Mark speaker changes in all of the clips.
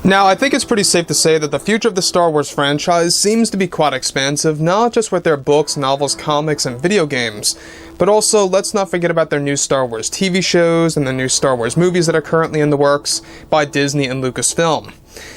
Speaker 1: Now, I think it's pretty safe to say that the future of the Star Wars franchise seems to be quite expansive, not just with their books, novels, comics, and video games, but also let's not forget about their new Star Wars TV shows and the new Star Wars movies that are currently in the works by Disney and Lucasfilm.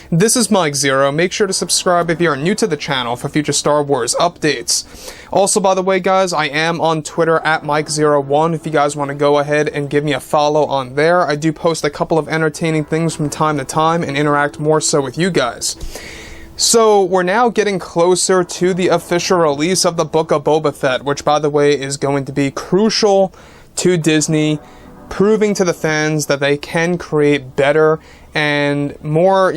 Speaker 1: This is Mike Zero. Make sure to subscribe if you are new to the channel for future Star Wars updates. Also, by the way, guys, I am on Twitter at Mike01 if you guys want to go ahead and give me a follow on there. I do post a couple of entertaining things from time to time and interact more so with you guys. So, we're now getting closer to the official release of the Book of Boba Fett, which, by the way, is going to be crucial to Disney, proving to the fans that they can create better and more,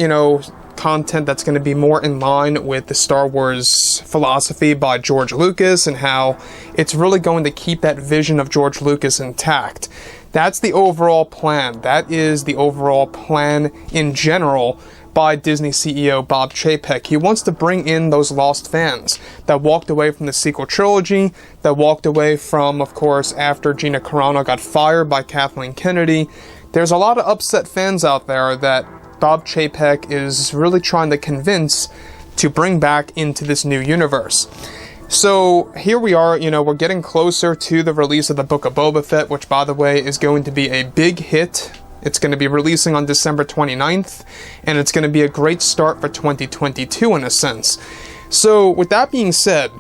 Speaker 1: content that's going to be more in line with the Star Wars philosophy by George Lucas and how it's really going to keep that vision of George Lucas intact. That's the overall plan. That is the overall plan in general by Disney CEO Bob Chapek. He wants to bring in those lost fans that walked away from the sequel trilogy, that walked away from, of course, after Gina Carano got fired by Kathleen Kennedy. There's a lot of upset fans out there that Bob Chapek is really trying to convince to bring back into this new universe. So here we are, we're getting closer to the release of the Book of Boba Fett, which, by the way, is going to be a big hit. It's going to be releasing on December 29th, and it's going to be a great start for 2022 in a sense. So, with that being said,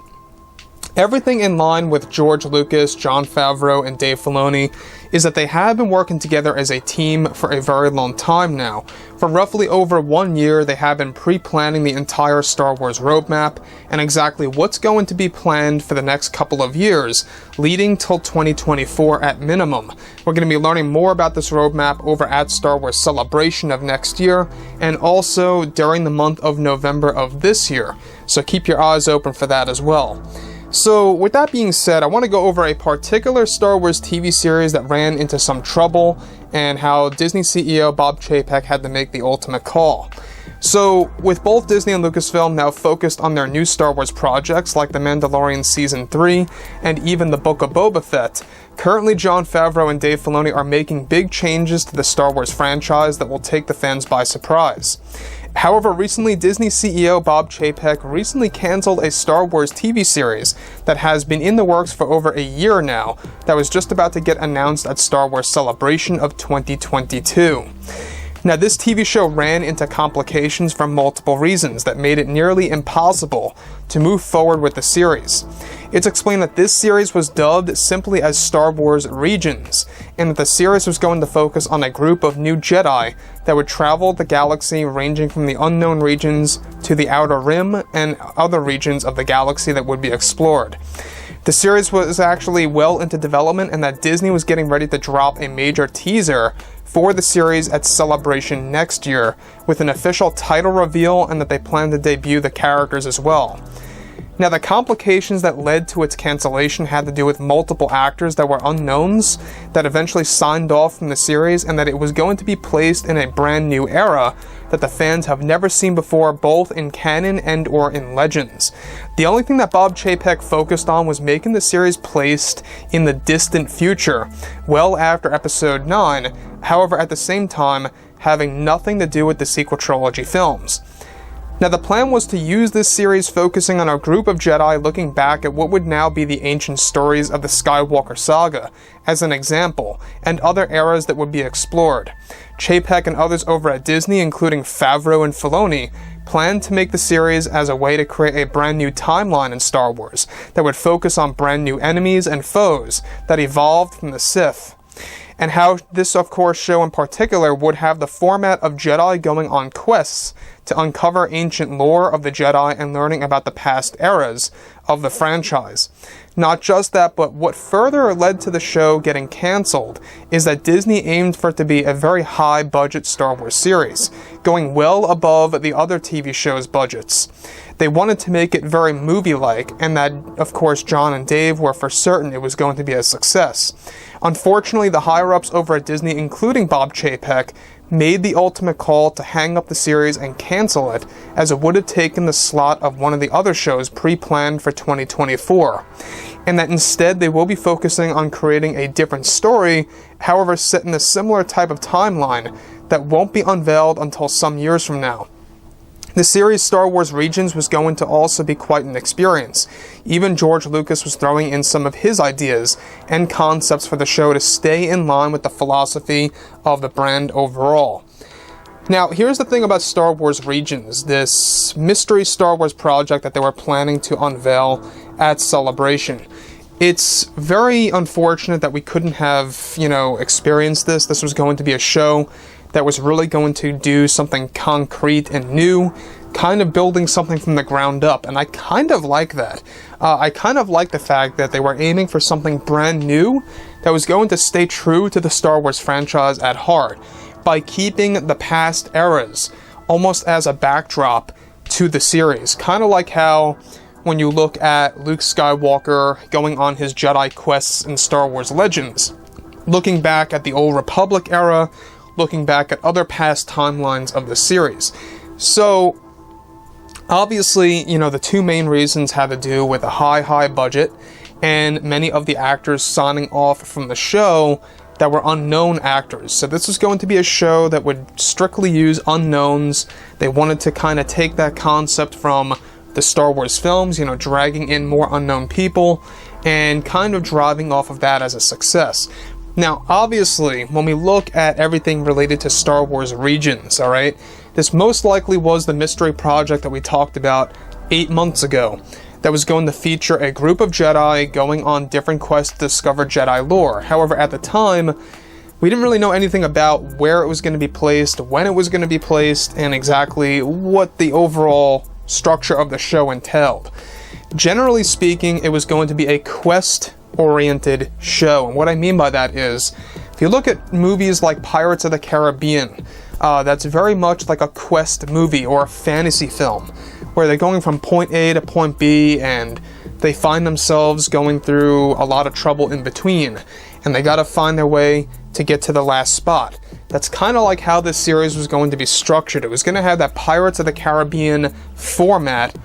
Speaker 1: everything in line with George Lucas, Jon Favreau, and Dave Filoni is that they have been working together as a team for a very long time now. For roughly over 1 year, they have been pre-planning the entire Star Wars roadmap and exactly what's going to be planned for the next couple of years, leading till 2024 at minimum. We're going to be learning more about this roadmap over at Star Wars Celebration of next year, and also during the month of November of this year. So keep your eyes open for that as well. So, with that being said, I want to go over a particular Star Wars TV series that ran into some trouble and how Disney CEO Bob Chapek had to make the ultimate call. So, with both Disney and Lucasfilm now focused on their new Star Wars projects like The Mandalorian Season 3 and even the Book of Boba Fett, currently Jon Favreau and Dave Filoni are making big changes to the Star Wars franchise that will take the fans by surprise. However, recently Disney CEO Bob Chapek recently canceled a Star Wars TV series that has been in the works for over a year now that was just about to get announced at Star Wars Celebration of 2022. Now, this TV show ran into complications for multiple reasons that made it nearly impossible to move forward with the series. It's explained that this series was dubbed simply as Star Wars Regions, and that the series was going to focus on a group of new Jedi that would travel the galaxy ranging from the unknown regions to the Outer Rim and other regions of the galaxy that would be explored. The series was actually well into development, and that Disney was getting ready to drop a major teaser for the series at Celebration next year, with an official title reveal and that they plan to debut the characters as well. Now, the complications that led to its cancellation had to do with multiple actors that were unknowns that eventually signed off from the series, and that it was going to be placed in a brand new era that the fans have never seen before, both in canon and or in Legends. The only thing that Bob Chapek focused on was making the series placed in the distant future, well after Episode 9, however at the same time having nothing to do with the sequel trilogy films. Now, the plan was to use this series focusing on a group of Jedi looking back at what would now be the ancient stories of the Skywalker saga, as an example, and other eras that would be explored. Chapek and others over at Disney, including Favreau and Filoni, planned to make the series as a way to create a brand new timeline in Star Wars that would focus on brand new enemies and foes that evolved from the Sith. And how this, of course, show in particular would have the format of Jedi going on quests to uncover ancient lore of the Jedi and learning about the past eras of the franchise. Not just that, but what further led to the show getting cancelled is that Disney aimed for it to be a very high-budget Star Wars series, going well above the other TV shows' budgets. They wanted to make it very movie-like, and that, of course, Jon and Dave were for certain it was going to be a success. Unfortunately, the higher-ups over at Disney, including Bob Chapek, made the ultimate call to hang up the series and cancel it, as it would have taken the slot of one of the other shows pre-planned for 2024, and that instead they will be focusing on creating a different story, however set in a similar type of timeline that won't be unveiled until some years from now. The series Star Wars Regions was going to also be quite an experience. Even George Lucas was throwing in some of his ideas and concepts for the show to stay in line with the philosophy of the brand overall. Now, here's the thing about Star Wars Regions, this mystery Star Wars project that they were planning to unveil at Celebration. It's very unfortunate that we couldn't have, experienced this. This was going to be a show that was really going to do something concrete and new, kind of building something from the ground up, and I kind of like that. I kind of like the fact that they were aiming for something brand new that was going to stay true to the Star Wars franchise at heart, by keeping the past eras almost as a backdrop to the series. Kind of like how when you look at Luke Skywalker going on his Jedi quests in Star Wars Legends, looking back at the Old Republic era, looking back at other past timelines of the series. So, obviously, the two main reasons had to do with a high budget and many of the actors signing off from the show that were unknown actors. So this was going to be a show that would strictly use unknowns. They wanted to kind of take that concept from the Star Wars films, dragging in more unknown people and kind of driving off of that as a success. Now, obviously, when we look at everything related to Star Wars Regions, alright, this most likely was the mystery project that we talked about 8 months ago, that was going to feature a group of Jedi going on different quests to discover Jedi lore. However, at the time, we didn't really know anything about where it was going to be placed, when it was going to be placed, and exactly what the overall structure of the show entailed. Generally speaking, it was going to be a quest-oriented show, and what I mean by that is, if you look at movies like Pirates of the Caribbean, that's very much like a quest movie or a fantasy film, where they're going from point A to point B, and they find themselves going through a lot of trouble in between, and they gotta find their way to get to the last spot. That's kind of like how this series was going to be structured. It was going to have that Pirates of the Caribbean format,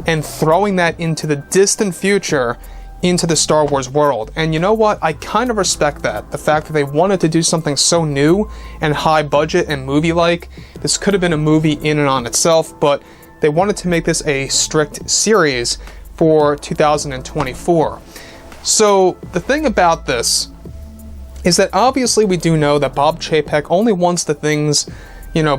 Speaker 1: and throwing that into the distant future, into the Star Wars world. And you know what? I kind of respect that. The fact that they wanted to do something so new and high budget and movie-like. This could have been a movie in and on itself, but they wanted to make this a strict series for 2024. So the thing about this is that obviously we do know that Bob Chapek only wants the things,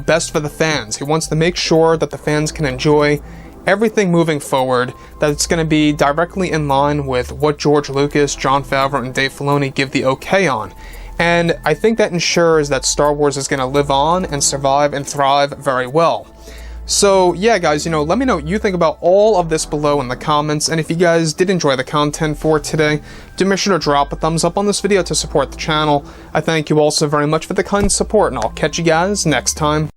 Speaker 1: best for the fans. He wants to make sure that the fans can enjoy everything moving forward, that it's going to be directly in line with what George Lucas, Jon Favreau, and Dave Filoni give the okay on. And I think that ensures that Star Wars is going to live on and survive and thrive very well. So yeah guys, let me know what you think about all of this below in the comments, and if you guys did enjoy the content for today, do make sure to drop a thumbs up on this video to support the channel. I thank you all so very much for the kind support, and I'll catch you guys next time.